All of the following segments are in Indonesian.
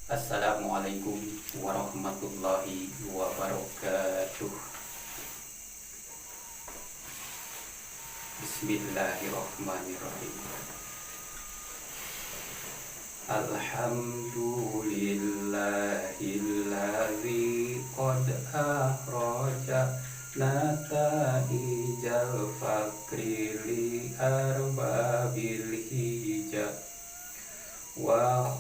Assalamualaikum warahmatullahi wabarakatuh. Bismillahirrahmanirrahim. Alhamdulillahilladzi qad akhraja nataijal fakri li arbabil hijab wa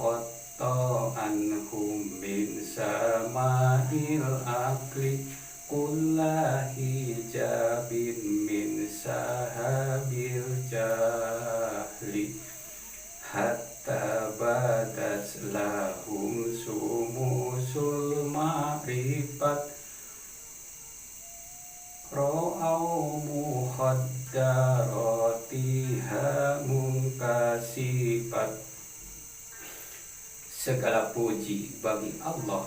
anhum min sama'il akli kulla hijabin min sahabil jahli hatta badat lahum sumusul ma'rifat ro'au mukhaddaratiha munkasifat. Segala puji bagi Allah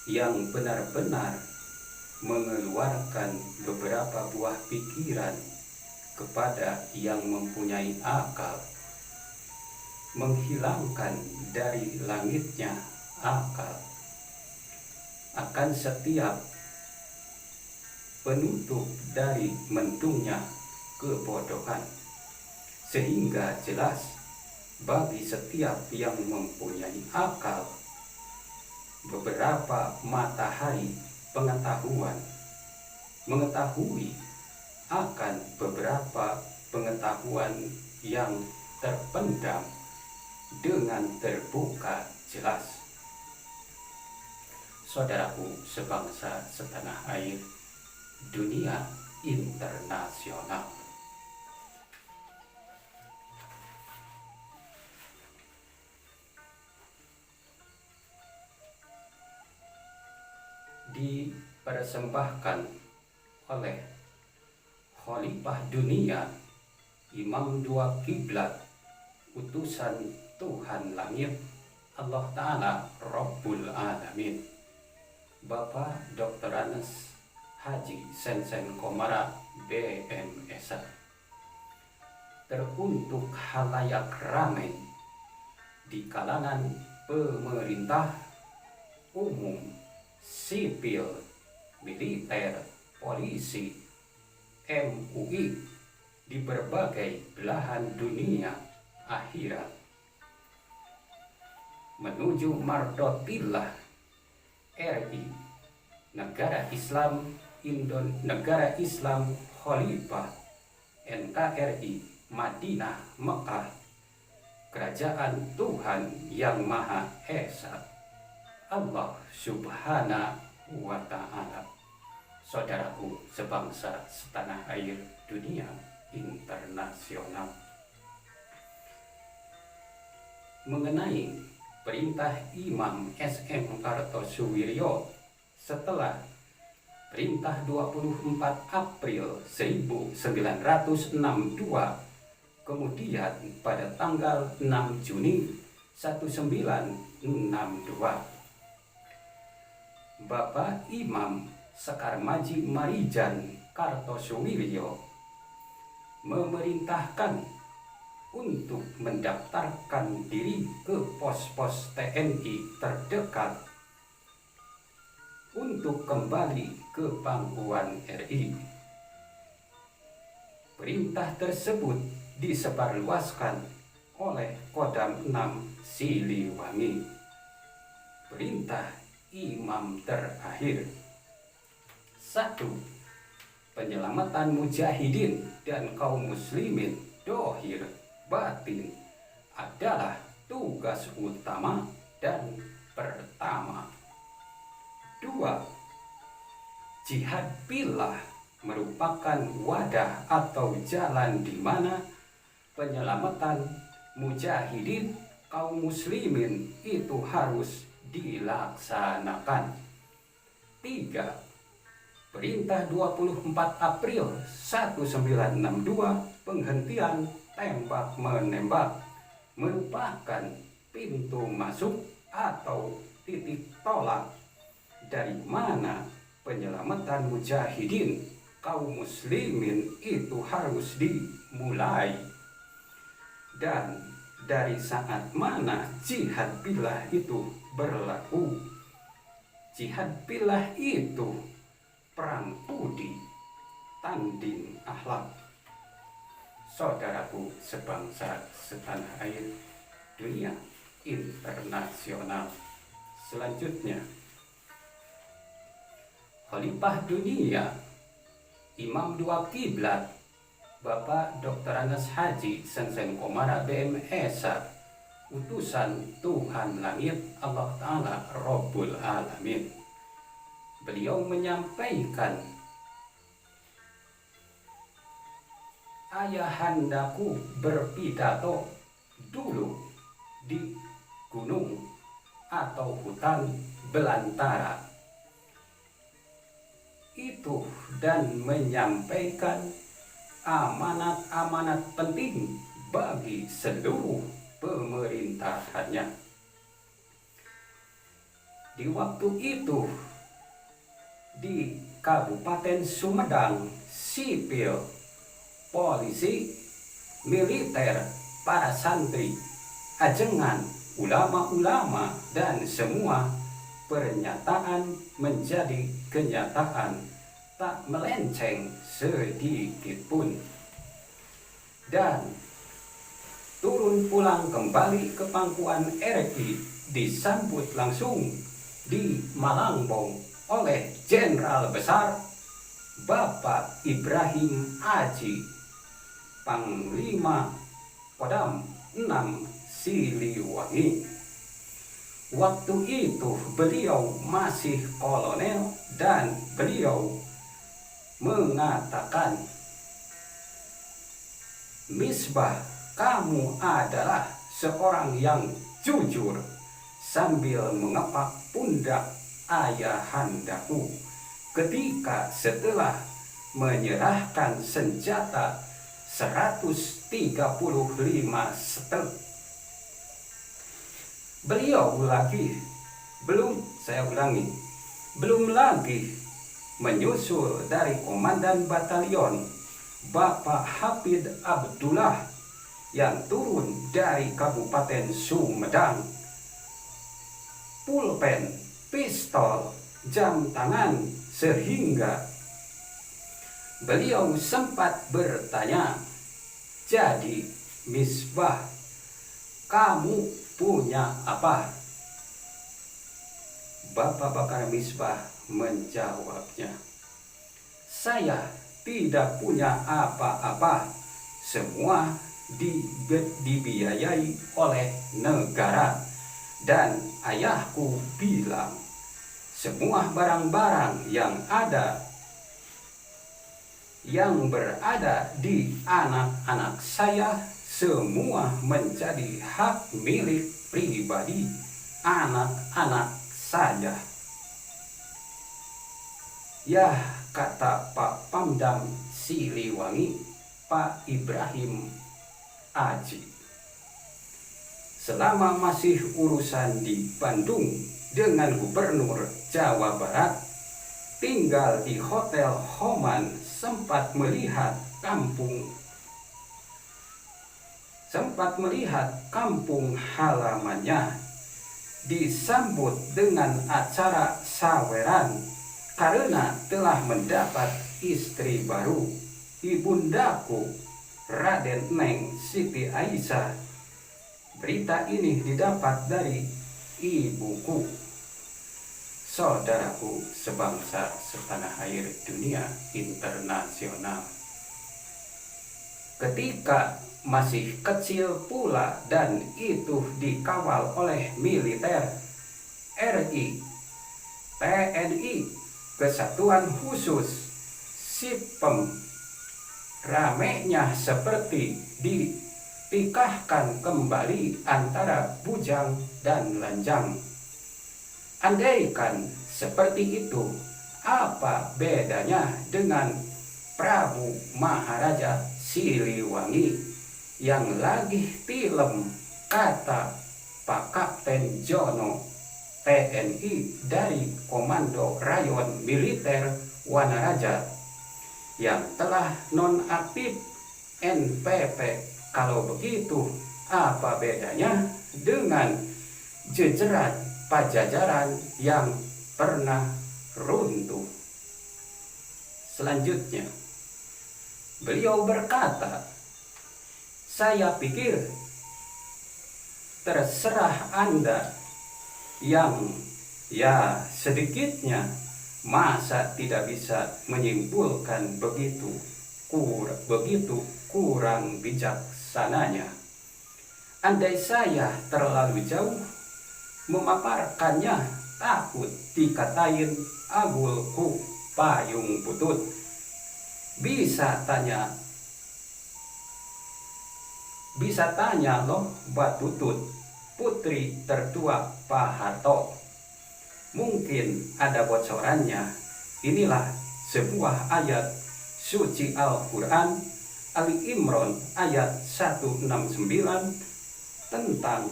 yang benar-benar mengeluarkan beberapa buah pikiran kepada yang mempunyai akal, menghilangkan dari langitnya akal akan setiap penutup dari mendungnya kebodohan, sehingga jelas bagi setiap yang mempunyai akal beberapa matahari pengetahuan mengetahui akan beberapa pengetahuan yang terpendam dengan terbuka jelas. Saudaraku sebangsa setanah air, dunia internasional, dipersembahkan oleh Khalifah dunia, Imam dua kiblat, utusan Tuhan langit, Allah Ta'ala Rabbul Alamin, Bapak Dr. Anas Haji Sensen Komara BMS, teruntuk halayak ramai di kalangan pemerintah umum, sipil, militer, polisi, MUI di berbagai belahan dunia akhirat, menuju mardotillah RI, negara Islam negara Islam Khalifah NKRI Madinah Mekah, kerajaan Tuhan yang Maha Esa Allah Subhanahu wa Ta'ala. Saudaraku sebangsa setanah air, dunia internasional, mengenai perintah Imam SM Kartosuwiryo setelah perintah 24 April 1962, kemudian pada tanggal 6 Juni 1962 Bapak Imam Sekar Maji Marijan Kartosuwiryo memerintahkan untuk mendaftarkan diri ke pos-pos TNI terdekat untuk kembali ke pangkuan RI. Perintah tersebut disebarluaskan oleh Kodam 6 Siliwangi. Perintah Imam terakhir: 1. Penyelamatan mujahidin dan kaum muslimin dohir batin adalah tugas utama dan pertama. 2. Jihad fillah merupakan wadah atau jalan di mana penyelamatan mujahidin kaum muslimin itu harus dilaksanakan. 3. Perintah 24 April 1962 penghentian tembak menembak merupakan pintu masuk atau titik tolak dari mana penyelamatan mujahidin kaum muslimin itu harus dimulai. Dan dari saat mana jihad billah itu berlaku. Jihad billah itu perang budi, tanding akhlak. Saudaraku sebangsa setanah air, dunia internasional. Selanjutnya, Khalifah dunia, Imam dua kiblat, Bapak Dr. Anas Haji Sensen Komara BMS, utusan Tuhan langit Allah Ta'ala Rabbul Alamin. Beliau menyampaikan, ayahandaku berpidato dulu di gunung atau hutan belantara itu dan menyampaikan amanat-amanat penting bagi seluruh pemerintahannya. Di waktu itu di Kabupaten Sumedang, sipil, polisi, militer, para santri, ajengan, ulama-ulama, dan semua pernyataan menjadi kenyataan, tak melenceng sedikit pun. Dan turun pulang kembali ke pangkuan RI disambut langsung di Malangbong oleh Jenderal Besar Bapak Ibrahim Aji, Panglima Kodam 6 Siliwangi. Waktu itu beliau masih kolonel dan beliau mengatakan, Misbah, kamu adalah seorang yang jujur, sambil mengepak pundak ayahandaku ketika setelah menyerahkan senjata 135 setel. Beliau lagi, belum lagi menyusul dari Komandan Batalion Bapak Hafid Abdullah yang turun dari Kabupaten Sumedang. Pulpen, pistol, jam tangan, sehingga beliau sempat bertanya, jadi Misbah, kamu punya apa? Bapak Bakar Misbah menjawabnya, saya tidak punya apa-apa, semua dibiayai oleh negara. Dan ayahku bilang, semua barang-barang yang berada di anak-anak saya semua menjadi hak milik pribadi anak-anak saya. Ya, kata Pak Pamdam Siliwangi, Pak Ibrahim Aji, selama masih urusan di Bandung dengan Gubernur Jawa Barat, tinggal di Hotel Homan, sempat melihat kampung halamannya disambut dengan acara saweran karena telah mendapat istri baru, ibundaku Raden Neng Siti Aisyah. Berita ini didapat dari ibuku. Saudaraku sebangsa setanah air, dunia internasional. Ketika masih kecil pula dan itu dikawal oleh militer RI, TNI, Kesatuan Khusus, SIPEM, ramenya seperti ditikahkan kembali antara bujang dan lanjang. Andaikan seperti itu, apa bedanya dengan Prabu Maharaja Siliwangi yang lagi tilem, kata Pak Kapten Jono, TNI dari Komando Rayon Militer Wanaraja, yang telah nonaktif NPP. Kalau begitu, apa bedanya dengan jejerat Pajajaran yang pernah runtuh? Selanjutnya, beliau berkata, saya pikir terserah Anda yang sedikitnya masa tidak bisa menyimpulkan begitu kurang bijaksananya. Andai saya terlalu jauh memaparkannya, takut dikatain agulku payung putut. Bisa tanya loh Mbak Tutut, putri tertua Pak Harto. Mungkin ada bocorannya. Inilah sebuah ayat suci Al-Quran, Ali Imran ayat 169 tentang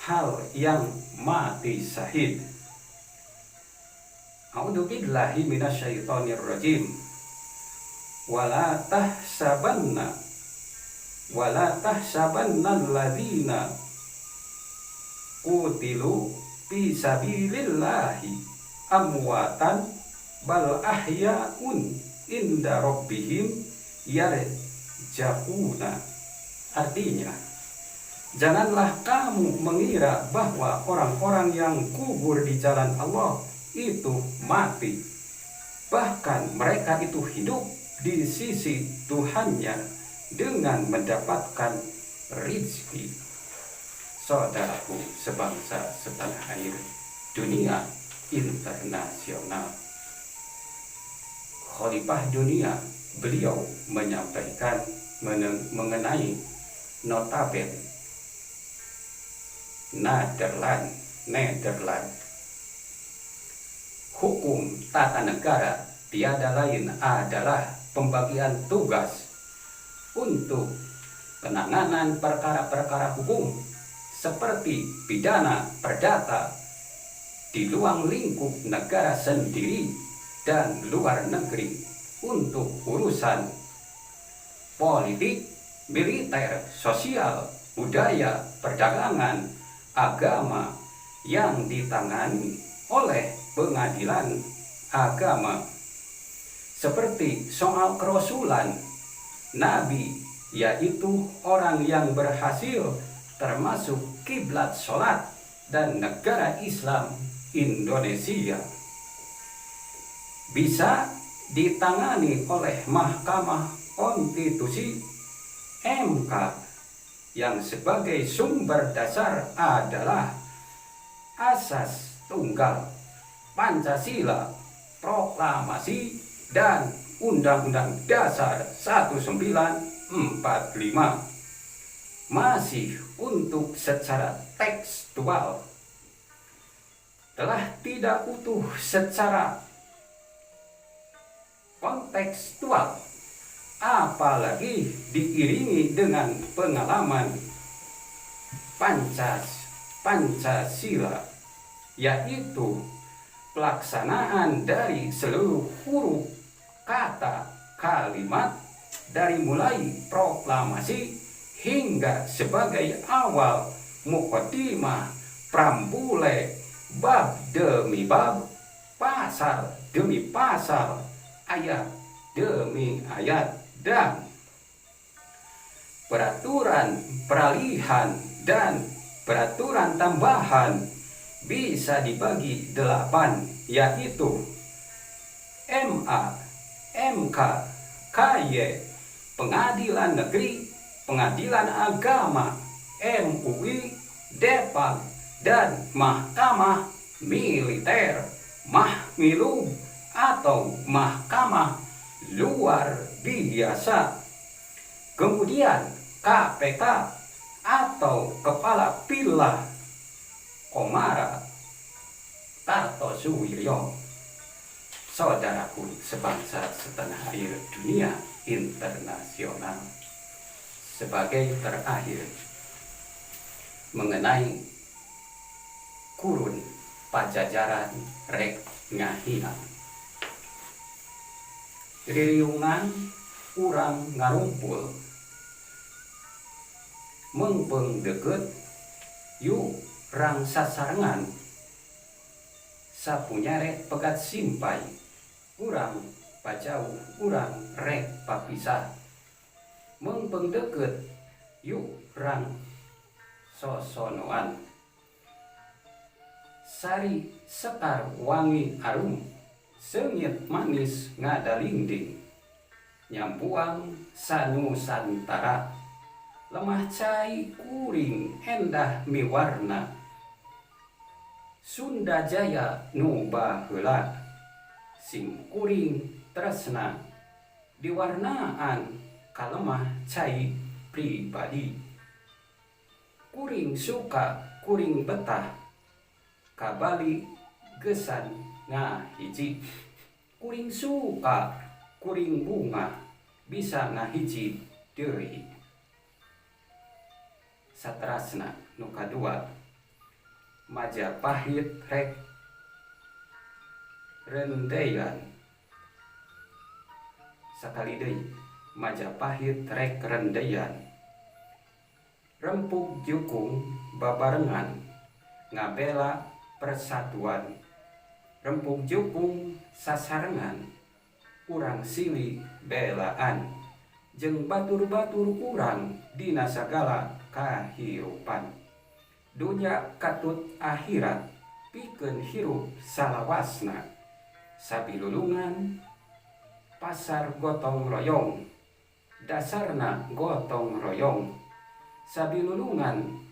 hal yang mati syahid. A'udzubillahi minasyaitonirrajim. Wala tahsabanna alladzina qutilu fi sabilillahi amwatan bal ahya'un inda rabbihim yarja'una. Artinya, janganlah kamu mengira bahwa orang-orang yang kubur di jalan Allah itu mati. Bahkan mereka itu hidup di sisi Tuhannya dengan mendapatkan rizki. Saudaraku sebangsa setanah air, dunia internasional, Khalifah dunia, beliau menyampaikan mengenai notabene Nederland. Hukum tata negara tiada lain adalah pembagian tugas untuk penanganan perkara-perkara hukum seperti pidana perdata di luar lingkup negara sendiri dan luar negeri, untuk urusan politik, militer, sosial, budaya, perdagangan, agama yang ditangani oleh pengadilan agama, seperti soal kerasulan Nabi, yaitu orang yang berhasil termasuk kiblat sholat dan negara Islam Indonesia, bisa ditangani oleh Mahkamah Konstitusi MK yang sebagai sumber dasar adalah asas tunggal, Pancasila, proklamasi, dan Undang-Undang Dasar 1945. Masih untuk secara tekstual telah tidak utuh secara kontekstual, apalagi diiringi dengan pengalaman Pancasila, yaitu pelaksanaan dari seluruh huruf kata kalimat, dari mulai proklamasi hingga sebagai awal muqaddimah, preambule, bab demi bab, pasal demi pasal, ayat demi ayat, dan peraturan peralihan dan peraturan tambahan bisa dibagi 8, yaitu MA, MK, KY, Pengadilan Negeri, Pengadilan Agama, MUI, Depal, dan Mahkamah Militer, Mahmilub, atau Mahkamah Luar Biasa. Kemudian KPK atau Kepala Pilah Komara Kartosuwiryo. Saudaraku sebangsa setanah air, dunia internasional, sebagai terakhir mengenai kurun Pajajaran rek ngahina, ririungan urang ngarumpul mengpeng deket yuk rang sasarengan sapunyare pegat simpai urang pajauh urang rek papisah mengpeng deket yuk rang sosonoan sari sekar wangi arum sengit manis ngadalingding nyampuang sanusantara lemah cai kuring endah miwarna Sunda Jaya nu baheula sing kuring tresna diwarnaan kalemah cai pribadi kuring suka kuring betah kabali gesan ngahiji kuring suka kuring bunga bisa ngahiji deui saterasna nu kadua Majapahit rek rendeyan sakali deui Majapahit rek rendeyan rempuk jukung babarengan ngabela persatuan rempuk jukung sasarengan urang silih belaan jeung batur-batur urang dina sagala kahirupan dunya katut akhirat pikeun hirup salawasna sabilulungan pasar gotong royong dasarna gotong royong sabilulungan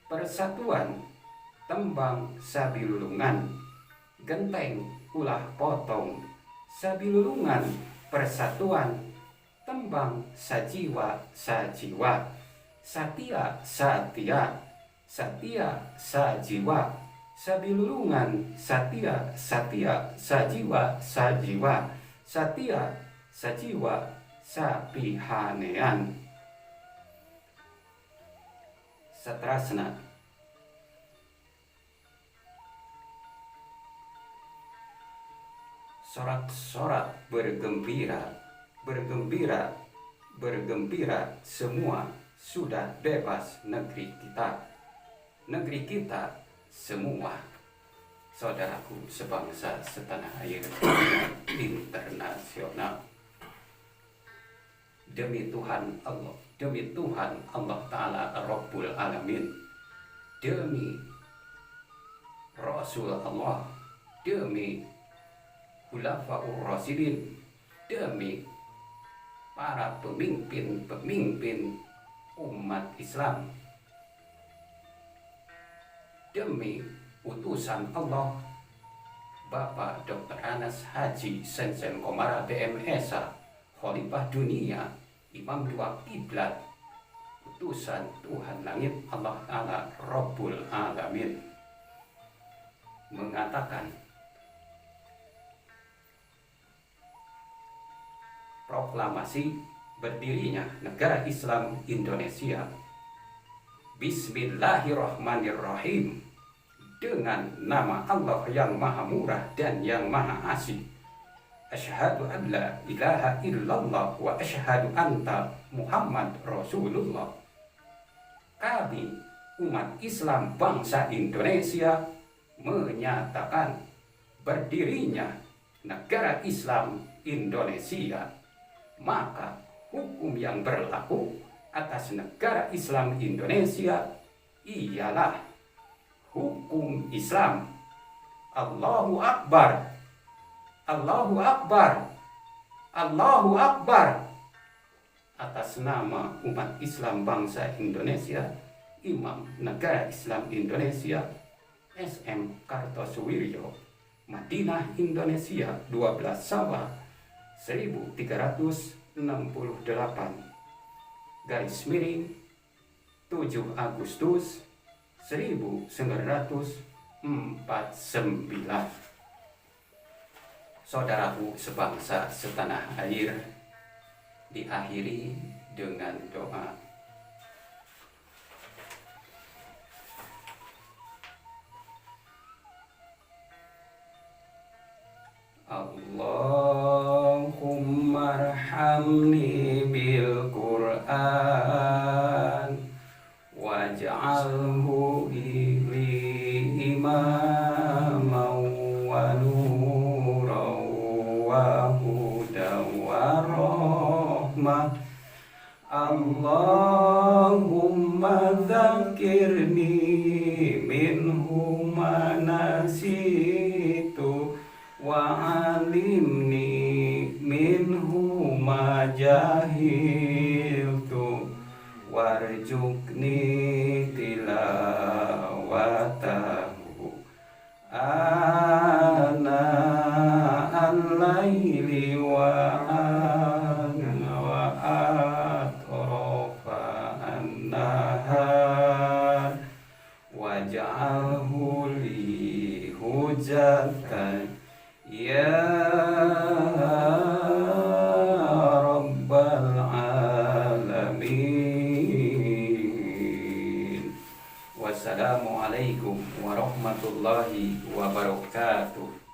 persatuan tembang sabilulungan genteng ulah potong sabilulungan persatuan tembang sajiwa sajiwa satia satia satia sajiwa sabilulungan satia satia sajiwa sajiwa satia sajiwa sapihanean satrasna sorak-sorak bergembira bergembira bergembira semua sudah bebas negeri kita semua saudaraku sebangsa setanah air internasional demi Tuhan Allah Ta'ala Rabbul Alamin demi Rasul Allah demi Khulafaur Rasyidin demi para pemimpin umat Islam demi utusan Allah Bapak Dr. Anas Haji Sensen Komara BMSA Khalifah Dunia Imam Dua Kiblat utusan Tuhan Langit Allah Ta'ala Rabbul Alamin mengatakan proklamasi berdirinya negara Islam Indonesia Bismillahirrahmanirrahim dengan nama Allah yang Maha Murah dan yang Maha Asih. Asyhadu an la ilaha illallah wa asyhadu anta Muhammad Rasulullah. Kami umat Islam bangsa Indonesia menyatakan berdirinya negara Islam Indonesia. Maka hukum yang berlaku atas negara Islam Indonesia ialah hukum Islam. Allahu Akbar, Allahu Akbar, Allahu Akbar. Atas nama umat Islam bangsa Indonesia, Imam Negara Islam Indonesia SM Kartosuwiryo, Madinah Indonesia, 12 Syawal 1368 garis miring 7 Agustus 1949. Saudaraku sebangsa setanah air, diakhiri dengan doa. Allahumma arhamni bil Qur'an waj'alhu li imaman wa nuran wa hudan wa rahmah. Allahumma dzakirni minhu ma nasitu wa alimni minhu ma jahiltu warjukni tilawatahu ana al-laili wa atrofa an-nahar waj'alhu li hujatan ya rabbal alamin. Wassalamualaikum warahmatullahi wabarakatuh.